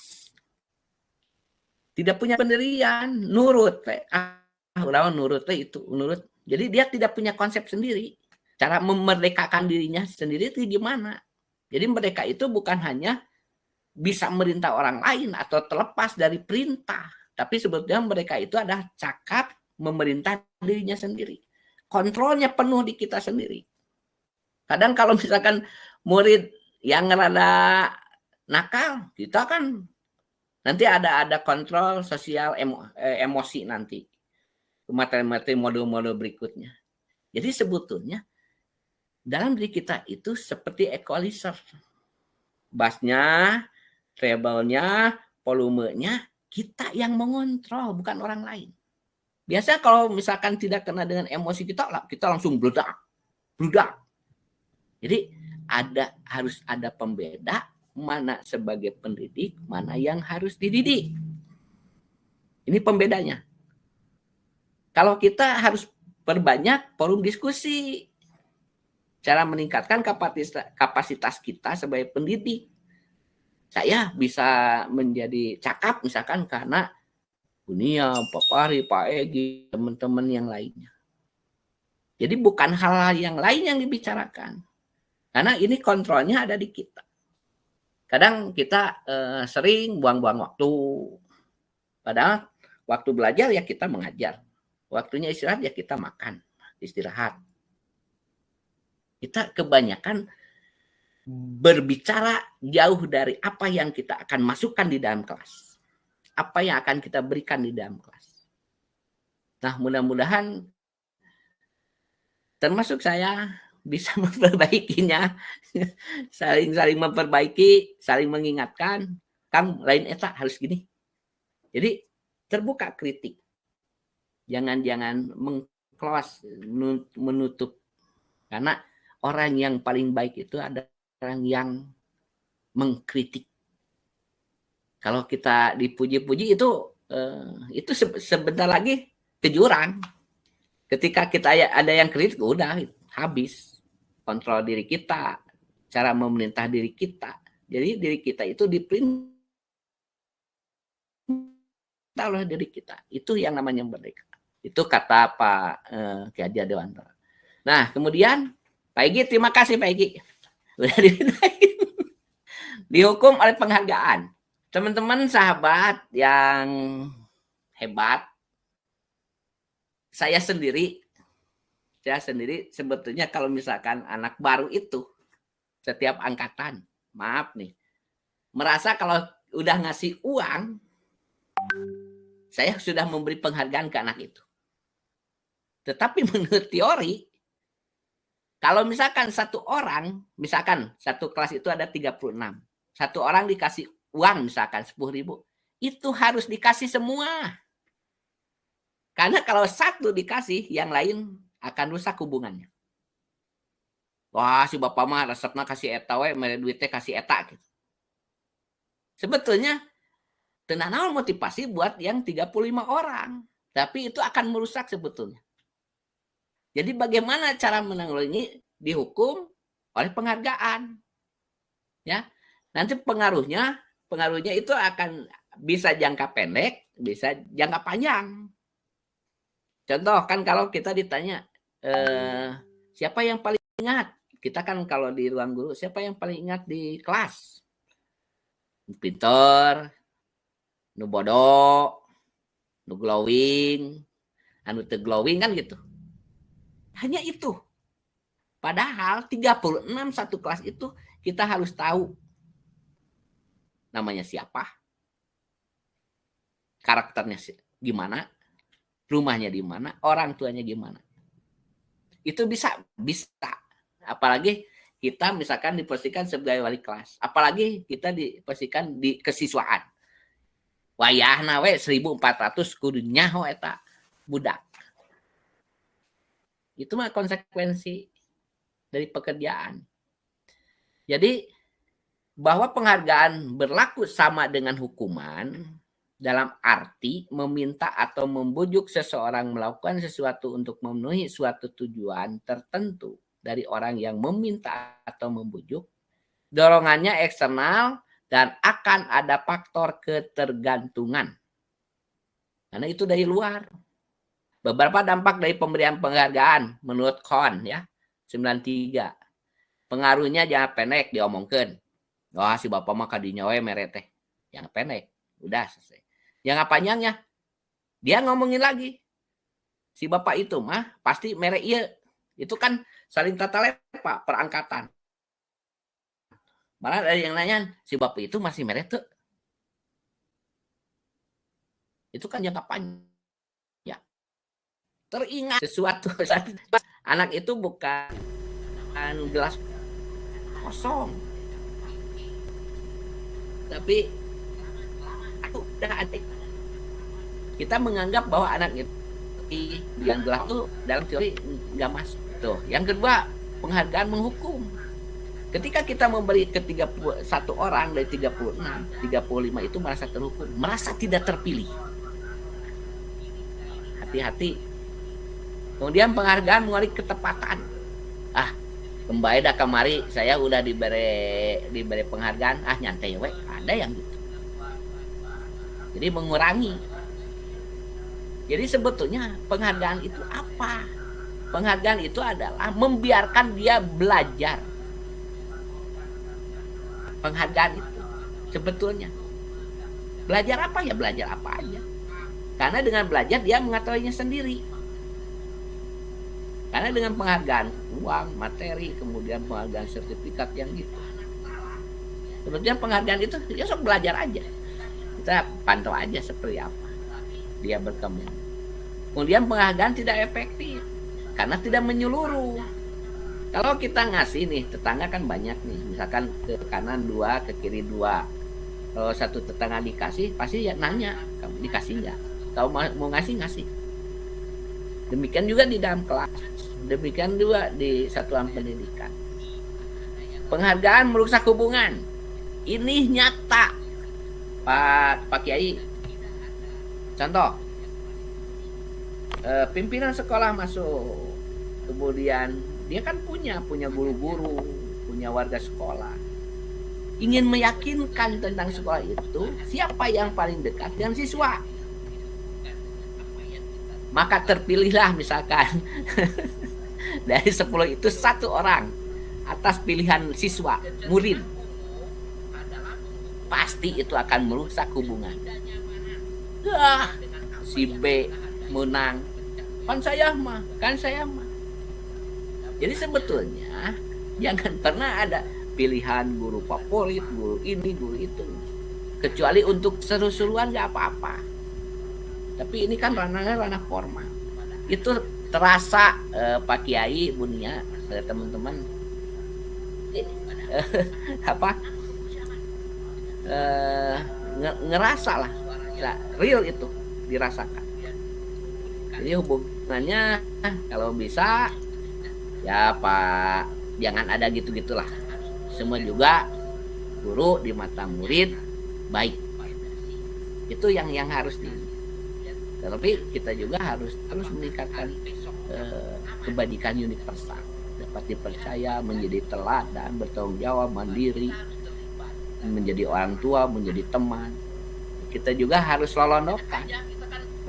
tidak punya pendirian, nurut, nurut itu nurut. Jadi dia tidak punya konsep sendiri. Cara memerdekakan dirinya sendiri itu gimana? Jadi merdeka itu bukan hanya bisa merintah orang lain atau terlepas dari perintah. Tapi sebetulnya mereka itu adalah cakap memerintah dirinya sendiri. Kontrolnya penuh di kita sendiri. Kadang kalau misalkan murid yang rada nakal, kita kan nanti ada kontrol sosial emosi nanti. Materi-materi modul-modul berikutnya. Jadi sebetulnya dalam diri kita itu seperti equalizer. Bassnya, treble-nya, volumenya, kita yang mengontrol, bukan orang lain. Biasanya kalau misalkan tidak kena dengan emosi kita langsung bludak. Jadi harus ada pembeda mana sebagai pendidik, mana yang harus dididik. Ini pembedanya. Kalau kita harus perbanyak forum diskusi, cara meningkatkan kapasitas kita sebagai pendidik. Saya bisa menjadi cakap misalkan karena Bunia, Pak Fahri, Pak Egi, teman-teman yang lainnya. Jadi bukan hal yang lain yang dibicarakan. Karena ini kontrolnya ada di kita. Kadang kita sering buang-buang waktu. Padahal waktu belajar ya kita mengajar. Waktunya istirahat ya kita makan, istirahat. Kita kebanyakan berbicara jauh dari apa yang kita akan masukkan di dalam kelas. Apa yang akan kita berikan di dalam kelas. Nah, mudah-mudahan termasuk saya bisa memperbaikinya. Saling memperbaiki, saling mengingatkan. Kang, lain eta harus gini. Jadi terbuka kritik. Jangan meng-close, menutup. Karena orang yang paling baik itu ada orang yang mengkritik. Kalau kita dipuji-puji itu sebentar lagi ke jurang. Ketika kita ada yang kritik, udah habis. Kontrol diri kita, cara memerintah diri kita. Jadi diri kita itu diperintah oleh diri kita. Itu yang namanya merdeka. Itu kata Pak Ki Hajar Dewantara. Nah, kemudian Pak Egi, terima kasih Pak Egi. Udah dipindahin. Dihukum oleh penghargaan. Teman-teman sahabat yang hebat, saya sendiri sebetulnya kalau misalkan anak baru itu, setiap angkatan, maaf nih, merasa kalau udah ngasih uang, saya sudah memberi penghargaan ke anak itu. Tetapi menurut teori, kalau misalkan satu orang, misalkan satu kelas itu ada 36, satu orang dikasih uang misalkan 10.000, itu harus dikasih semua. Karena kalau satu dikasih, yang lain akan rusak hubungannya. Wah, si bapak mah resepnya kasih eta we, mere duitnya kasih eta gitu. Sebetulnya tenanawan motivasi buat yang 35 orang, tapi itu akan merusak sebetulnya. Jadi bagaimana cara menanggulangi? Dihukum oleh penghargaan. Ya. Nanti pengaruhnya itu akan bisa jangka pendek, bisa jangka panjang. Contoh kan kalau kita ditanya siapa yang paling ingat? Kita kan kalau di ruang guru, siapa yang paling ingat di kelas? Pinter, nu bodoh, nu glowing, anu teu glowing kan gitu. Hanya itu. Padahal 36 satu kelas itu kita harus tahu namanya siapa, karakternya gimana, rumahnya di mana, orang tuanya gimana. Itu bisa. Apalagi kita misalkan diposisikan sebagai wali kelas, apalagi kita diposisikan di kesiswaan. Wayahna we 1400 kudu nyaho eta budak. Itu mah konsekuensi dari pekerjaan. Jadi bahwa penghargaan berlaku sama dengan hukuman dalam arti meminta atau membujuk seseorang melakukan sesuatu untuk memenuhi suatu tujuan tertentu dari orang yang meminta atau membujuk. Dorongannya eksternal dan akan ada faktor ketergantungan. Karena itu dari luar. Beberapa dampak dari pemberian penghargaan menurut Kohn ya 93. Pengaruhnya jangan pendek diomongkan. Wah si bapak mah kadinya we mere teh. Yang pendek udah selesai. Yang panjangnya dia ngomongin lagi. Si bapak itu mah pasti mere ieu. Itu kan saling tata lepa perangkatan. Malah ada yang nanya si bapak itu masih mere teu. Itu kan jangka panjang. Teringat sesuatu. Anak itu bukan gelas kosong. Tapi aku udah ada. Kita menganggap bahwa anak itu yang gelas itu dalam teori nggak masuk. Tuh. Yang kedua, penghargaan menghukum. Ketika kita memberi ke 31 orang dari 36, 35 itu merasa terhukum, merasa tidak terpilih. Hati-hati. Kemudian penghargaan mengalami ketepatan. Kembali dah kemari saya udah diberi penghargaan. Nyantai we, ada yang gitu. Jadi mengurangi. Jadi sebetulnya penghargaan itu apa? Penghargaan itu adalah membiarkan dia belajar. Penghargaan itu sebetulnya. Belajar apa ya? Belajar apa aja. Karena dengan belajar dia mengetahuinya sendiri. Karena dengan penghargaan uang, materi, kemudian penghargaan sertifikat yang gitu. Sebetulnya penghargaan itu ya sok belajar aja. Kita pantau aja seperti apa dia berkembang. Kemudian penghargaan tidak efektif karena tidak menyeluruh. Kalau kita ngasih nih, tetangga kan banyak nih. Misalkan ke kanan 2, ke kiri 2. Kalau satu tetangga dikasih, pasti ya nanya, kamu dikasih nggak? Kalau mau ngasih. Demikian juga di dalam kelas. Demikian juga di satuan pendidikan. Penghargaan merusak hubungan. Ini nyata, Pak Kiai. Contoh, pimpinan sekolah masuk, kemudian dia kan punya guru-guru, punya warga sekolah. Ingin meyakinkan tentang sekolah itu, siapa yang paling dekat dengan siswa. Maka terpilihlah misalkan dari 10 itu 1 orang atas pilihan siswa, murid. Pasti itu akan merusak hubungan. Si B menang. Kan saya mah. Jadi sebetulnya jangan pernah ada pilihan guru favorit, guru ini, guru itu. Kecuali untuk seru-seruan gak apa-apa. Tapi ini kan ranah formal. Itu terasa Pak Kiai, Bunia, teman-teman ngerasa lah, real itu dirasakan. Jadi hubungannya kalau bisa ya Pak, jangan ada gitu-gitulah. Semua juga guru di mata murid baik. Itu yang harus di. Tapi kita juga harus meningkatkan kebajikan universal, dapat dipercaya, menjadi teladan, bertanggung jawab, mandiri, menjadi orang tua, menjadi teman. Kita juga harus lolonokan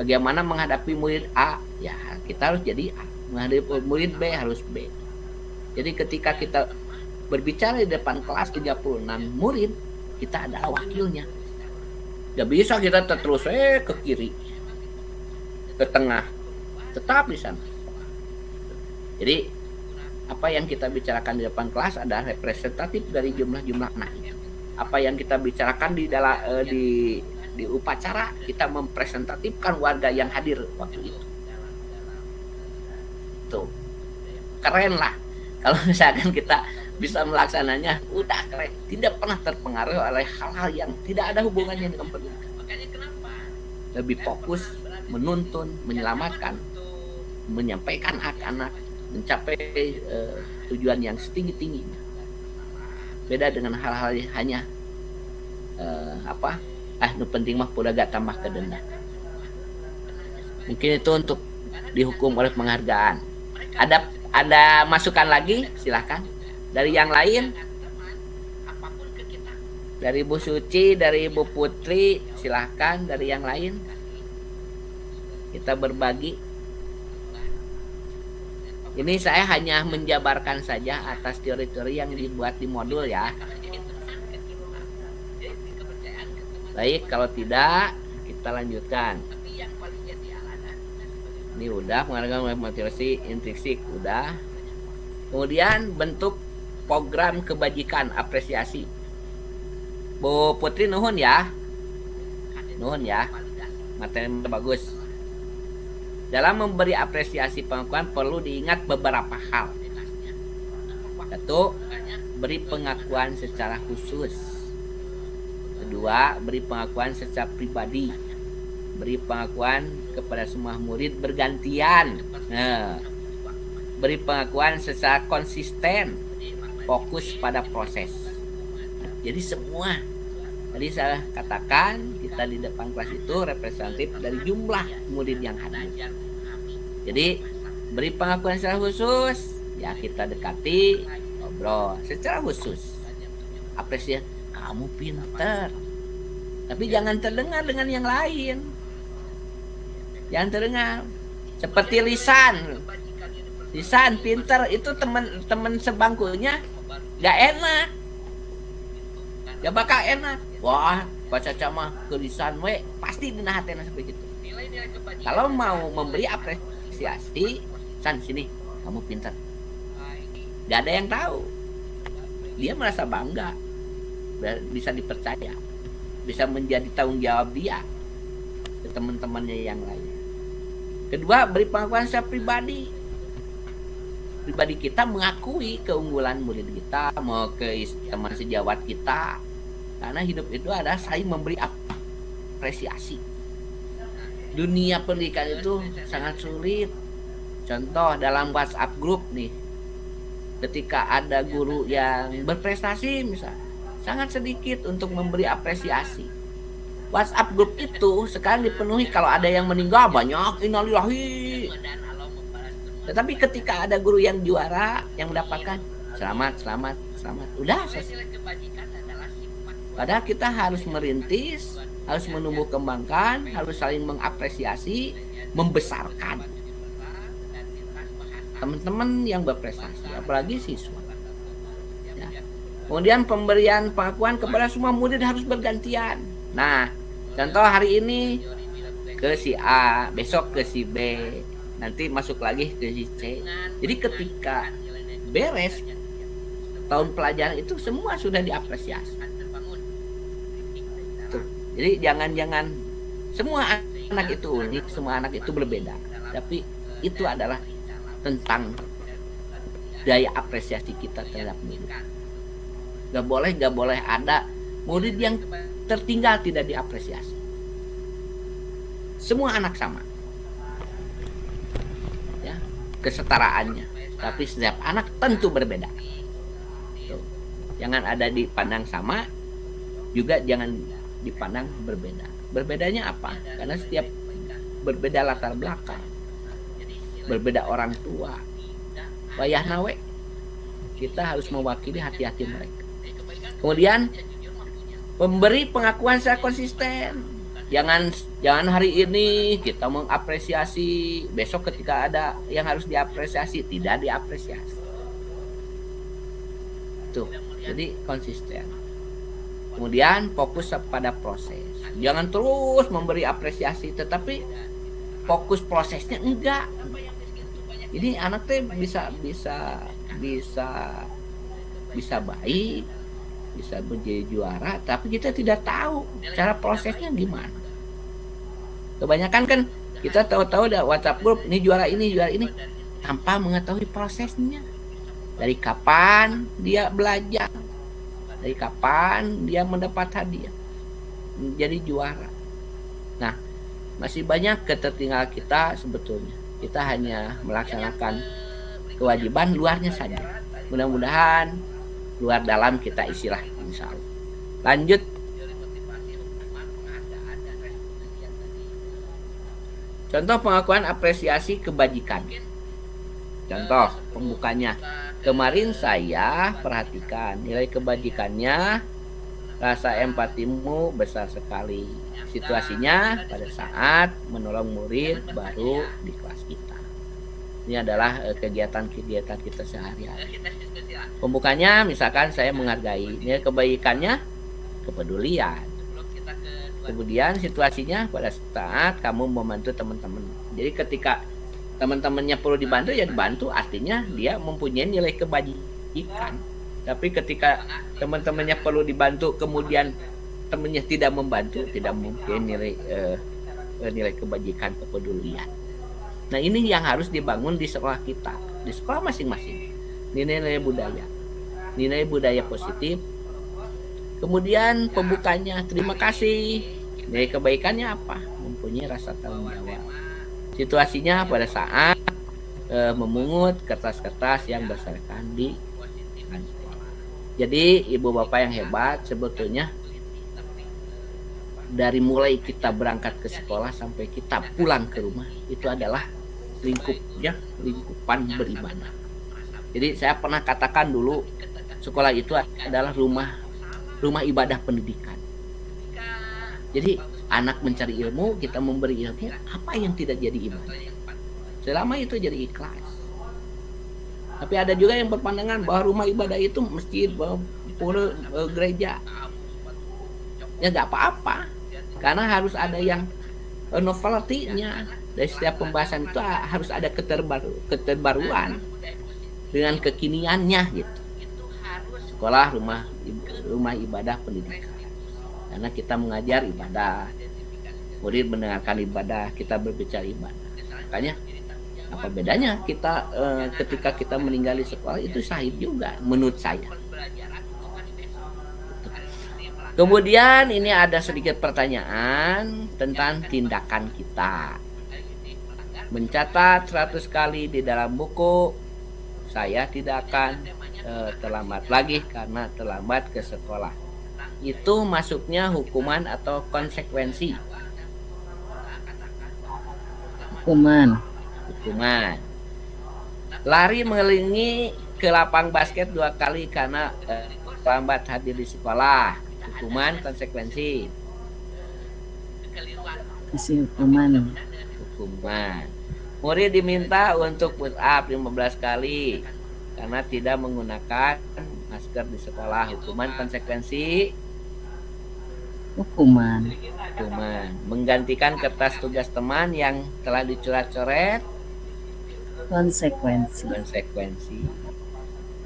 bagaimana menghadapi murid A, ya kita harus jadi A, menghadapi murid B harus B. Jadi ketika kita berbicara di depan kelas 36 murid, kita adalah wakilnya. Gak bisa kita terus ke kiri, ke tengah, tetap di sana. Jadi apa yang kita bicarakan di depan kelas adalah representatif dari jumlah-jumlah anak. Apa yang kita bicarakan di dalam di upacara, kita mempresentatifkan warga yang hadir waktu itu. Tuh, keren lah. Kalau misalkan kita bisa melaksananya, udah keren. Tidak pernah terpengaruh oleh hal-hal yang tidak ada hubungannya dengan pendidikan. Lebih fokus menuntun, menyelamatkan, menyampaikan anak-anak mencapai tujuan yang setinggi-tingginya. Beda dengan hal-hal yang hanya nu penting mah pura gak tambah ke denda. Mungkin itu untuk dihukum oleh penghargaan. Ada masukan lagi, silahkan dari yang lain. Dari Bu Suci, dari Bu Putri, silahkan dari yang lain. Kita berbagi. Ini saya hanya menjabarkan saja atas teori-teori yang dibuat di modul ya. Baik, kalau tidak kita lanjutkan. Ini udah penghargaan motivasi intrinsik udah. Kemudian bentuk program kebajikan apresiasi. Bu Putri nuhun ya. Nuhun ya. Materi bagus. Dalam memberi apresiasi pengakuan perlu diingat beberapa hal. Satu, beri pengakuan secara khusus. Kedua, beri pengakuan secara pribadi. Beri pengakuan kepada semua murid bergantian. Beri pengakuan secara konsisten. Fokus pada proses. Jadi semua. Tadi saya katakan kita di depan kelas itu representatif dari jumlah murid yang hadir. Jadi beri pengakuan secara khusus, ya kita dekati, ngobrol secara khusus. Apresiasi, kamu pintar. Tapi jangan terdengar dengan yang lain. Jangan terdengar. Seperti Lisan. Lisan pintar itu teman-teman sebangkunya gak enak. Gak bakal enak. Wah, baca mah tulisan we pasti dina hatena seperti itu. Kalau mau memberi apresiasi, San sini, kamu pintar. Gak ada yang tahu. Dia merasa bangga, bisa dipercaya, bisa menjadi tanggung jawab dia ke teman-temannya yang lain. Kedua, beri pengakuan secara pribadi. Pribadi kita mengakui keunggulan murid kita, mau ke teman sejawat kita. Karena hidup itu adalah saling memberi apresiasi. Dunia pendidikan itu sangat sulit. Contoh dalam WhatsApp group nih. Ketika ada guru yang berprestasi misalnya, sangat sedikit untuk memberi apresiasi. WhatsApp group itu sekarang dipenuhi kalau ada yang meninggal banyak innalillahi. Tetapi ketika ada guru yang juara, yang mendapatkan selamat. Udah selesai. Padahal kita harus merintis, harus menumbuh kembangkan, harus saling mengapresiasi, membesarkan teman-teman yang berprestasi, apalagi siswa. Ya. Kemudian pemberian pengakuan kepada semua murid harus bergantian. Nah, contoh hari ini ke si A, besok ke si B, nanti masuk lagi ke si C. Jadi ketika beres tahun pelajaran itu semua sudah diapresiasi. Jadi jangan semua anak itu unik, semua anak itu berbeda. Tapi itu adalah tentang daya apresiasi kita terhadap murid. Gak boleh ada murid yang tertinggal tidak diapresiasi. Semua anak sama. Ya, kesetaraannya. Tapi setiap anak tentu berbeda. Tuh. Jangan ada dipandang sama, juga jangan dipandang berbeda. Berbedanya apa? Karena setiap berbeda latar belakang, berbeda orang tua. Wayah nawe kita harus mewakili hati-hati mereka. Kemudian memberi pengakuan secara konsisten. Jangan hari ini kita mengapresiasi, besok ketika ada yang harus diapresiasi tidak diapresiasi. Tuh, jadi konsisten. Kemudian fokus pada proses. Jangan terus memberi apresiasi tetapi fokus prosesnya enggak. Jadi anak teh bisa baik, bisa menjadi juara, tapi kita tidak tahu cara prosesnya gimana. Kebanyakan kan kita tahu-tahu ada WhatsApp grup ini juara ini tanpa mengetahui prosesnya. Dari kapan dia belajar, dari kapan dia mendapat hadiah, menjadi juara. Nah, masih banyak ketertinggalan kita sebetulnya. Kita hanya melaksanakan kewajiban luarnya saja. Mudah-mudahan luar dalam kita isilah, insya Allah. Lanjut. Contoh pengakuan apresiasi kebajikan. Contoh pembukanya. Kemarin saya perhatikan nilai kebajikannya, rasa empatimu besar sekali. Situasinya pada saat menolong murid baru di kelas kita. Ini adalah kegiatan-kegiatan kita sehari-hari. Pembukanya misalkan saya menghargai, nilai kebaikannya kepedulian. Kemudian situasinya pada saat kamu membantu teman-teman. Jadi ketika teman-temannya perlu dibantu ya dibantu, artinya dia mempunyai nilai kebajikan. Tapi ketika teman-temannya perlu dibantu kemudian temannya tidak membantu, tidak mungkin nilai kebajikan, kepedulian. Nah, ini yang harus dibangun di sekolah kita, di sekolah masing-masing. Nilai budaya positif. Kemudian pembukanya terima kasih. Nilai kebaikannya apa? Mempunyai rasa tanggung jawab. Situasinya pada saat memungut kertas-kertas yang berserakan di sekolah. Jadi ibu bapak yang hebat sebetulnya dari mulai kita berangkat ke sekolah sampai kita pulang ke rumah itu adalah lingkupan beribadah. Jadi saya pernah katakan dulu sekolah itu adalah rumah ibadah pendidikan. Jadi anak mencari ilmu, kita memberi ilmu, apa yang tidak jadi ibadah? Selama itu jadi ikhlas. Tapi ada juga yang berpandangan bahwa rumah ibadah itu masjid, pura, gereja. Ya nggak apa-apa. Karena harus ada yang novelty-nya. Dari setiap pembahasan itu harus ada keterbaruan dengan kekiniannya gitu. Sekolah rumah ibadah pendidikan. Karena kita mengajar ibadah, murid mendengarkan ibadah, kita berbicara ibadah. Makanya apa bedanya kita ketika kita meninggali sekolah itu syahid juga menurut saya. Kemudian ini ada sedikit pertanyaan tentang tindakan kita. Mencatat 100 kali di dalam buku, saya tidak akan terlambat lagi karena terlambat ke sekolah. Itu masuknya hukuman atau konsekuensi? Hukuman. Lari mengelilingi ke lapang basket 2 kali karena terlambat hadir di sekolah. Hukuman, konsekuensi. Masih hukuman. Murid diminta untuk push up 15 kali karena tidak menggunakan masker di sekolah. Hukuman, konsekuensi. Hukuman. Menggantikan kertas tugas teman yang telah dicoret-coret. Konsekuensi.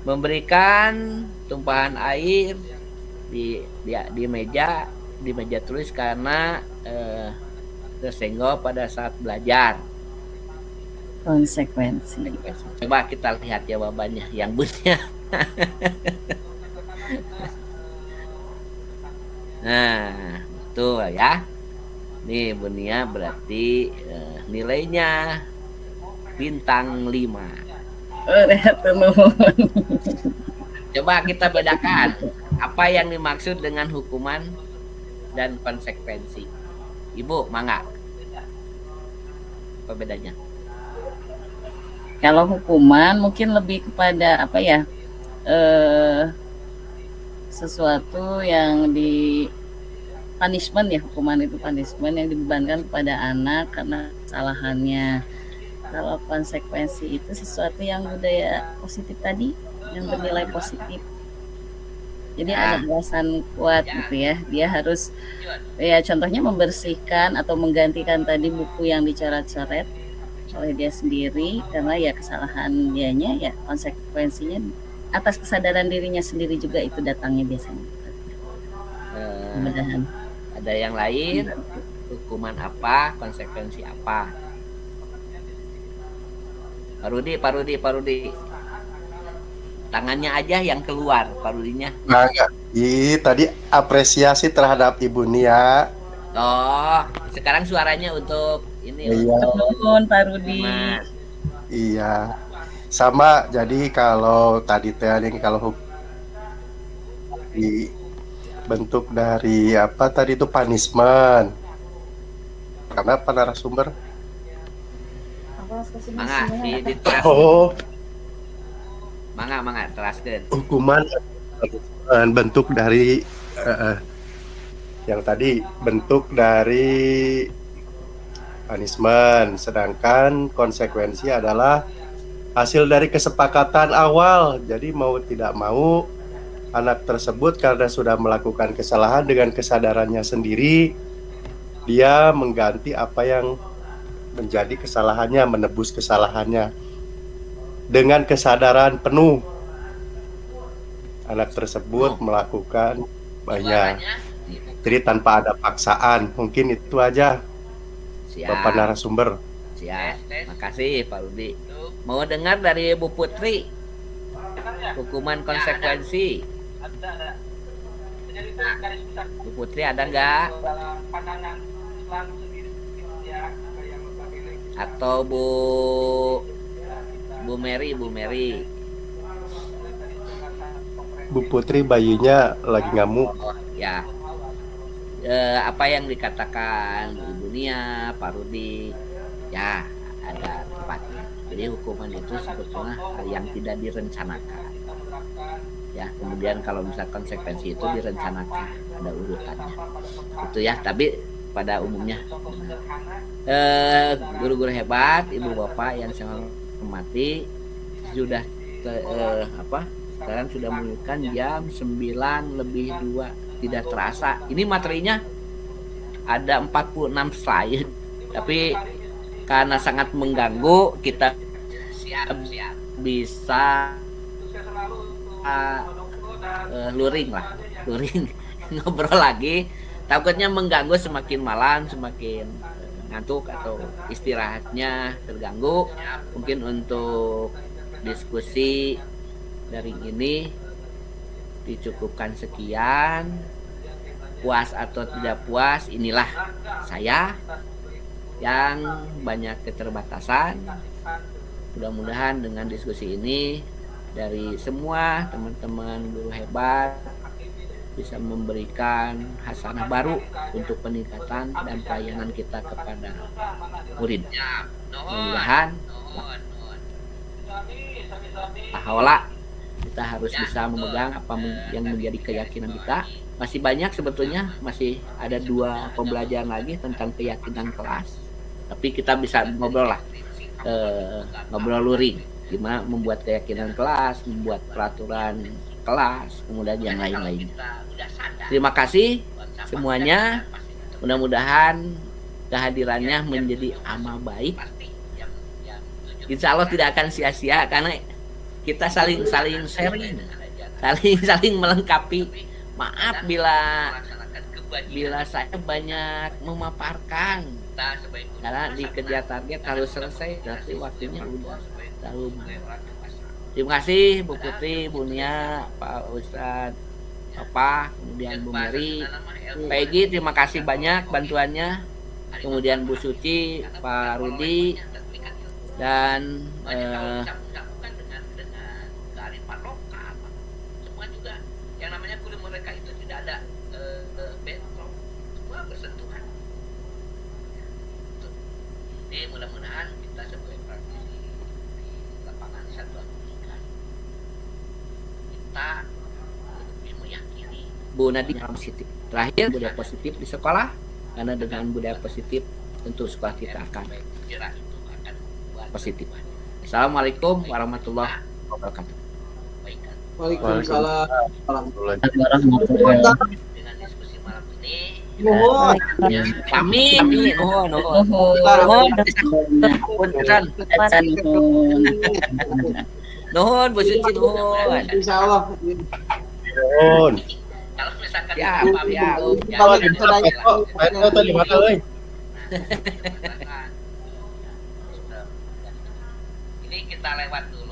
Memberikan tumpahan air di meja tulis karena tersenggol pada saat belajar. Konsekuensi. Coba kita lihat jawabannya yang benar. Nah, betul ya. Nih Bunia berarti nilainya bintang 5. Coba kita bedakan apa yang dimaksud dengan hukuman dan konsekuensi. Ibu, mangga. Apa bedanya? Kalau hukuman mungkin lebih kepada apa ya, sesuatu yang di punishment ya, hukuman itu punishment yang dibebankan kepada anak karena kesalahannya. Kalau konsekuensi itu sesuatu yang budaya positif tadi, yang bernilai positif. Jadi ada alasan kuat gitu ya. Dia harus ya contohnya membersihkan atau menggantikan tadi buku yang dicoret-coret oleh dia sendiri karena ya kesalahan dianya, ya konsekuensinya atas kesadaran dirinya sendiri juga itu datangnya biasanya. Mudah-mudahan. Ada yang lain? Hukuman apa? Konsekuensi apa? Pak Rudi. Tangannya aja yang keluar, Pak Rudinya. Enggak. Tadi apresiasi terhadap Ibu Nia. Oh, sekarang suaranya untuk ini. Iya. Nuhun Pak Rudi. Mas. Iya. Sama, jadi kalau tadi yang kalau dibentuk dari apa tadi itu punishment. Karena apa narasumber? Mangga di Oh, mangga teraskeun. hukuman bentuk dari yang tadi bentuk dari punishment, sedangkan konsekuensi adalah hasil dari kesepakatan awal. Jadi mau tidak mau anak tersebut karena sudah melakukan kesalahan dengan kesadarannya sendiri, dia mengganti apa yang menjadi kesalahannya, menebus kesalahannya dengan kesadaran penuh. Anak tersebut melakukan banyak, jadi tanpa ada paksaan. Mungkin itu aja, Bapak narasumber. Siap, makasih Pak Rudi. Mau dengar dari Bu Putri hukuman konsekuensi? Bu Putri ada nggak? Atau Bu Mary? Bu Putri bayinya lagi ngamuk. Ya. Apa yang dikatakan Ibu Nia, Pak Rudi, ya ada tepatnya. Jadi hukuman itu sebetulnya hal yang tidak direncanakan. Ya, kemudian kalau misal konsekuensi itu direncanakan, ada urutannya. Itu ya, tapi pada umumnya guru-guru hebat, ibu bapak yang saya hormati, sudah sekarang sudah menunjukkan jam 9:02, tidak terasa. Ini materinya ada 46 slide, tapi karena sangat mengganggu kita bisa luring ngobrol lagi. Takutnya mengganggu, semakin malam semakin ngantuk atau istirahatnya terganggu. Mungkin untuk diskusi dari ini dicukupkan sekian. Puas atau tidak puas, inilah saya yang banyak keterbatasan. Mudah-mudahan dengan diskusi ini dari semua teman-teman guru hebat bisa memberikan hasanah baru untuk peningkatan dan pelayanan kita kepada murid. Mudah-mudahan pahala kita harus bisa memegang apa yang menjadi keyakinan kita. Masih banyak sebetulnya, masih ada 2 pembelajaran lagi tentang keyakinan kelas. Tapi kita bisa ngobrol lah, ngobrol luring, gimana membuat keyakinan kelas, membuat peraturan kelas, kemudian yang lain-lain. Terima kasih semuanya. Mudah-mudahan kehadirannya menjadi amal baik. Insya Allah tidak akan sia-sia karena kita saling sharing, saling melengkapi. Maaf bila saya banyak memaparkan karena dikejar target harus selesai, berarti waktunya udah terlalu banyak. Terima kasih Bu Putri, Bu Nia, Pak Ustadz, Bapak, kemudian Bu Mary, Pak Egi, terima kasih banyak bantuannya. Kemudian Bu Suci, Pak Rudi, dan semua juga yang namanya kuliah mereka itu tidak ada bentrok, semua bersentuhan. Jadi mudah-mudahan kita sebagai praktisi Bu Nadi positif. Terakhir, budaya positif di sekolah, karena dengan budaya positif tentu sekolah kita akan positif. Assalamualaikum warahmatullahi wabarakatuh. Waalaikumsalam. Warahmatullahi Dengan diskusi malam ini, Mohon. kami nuhun. Punten. Nuhun Bu Suci nuhun. Insyaallah. Nuhun. Kalau misalkan ya. Kalau kita Saya tadi mana euy? Ini kita lewat dulu.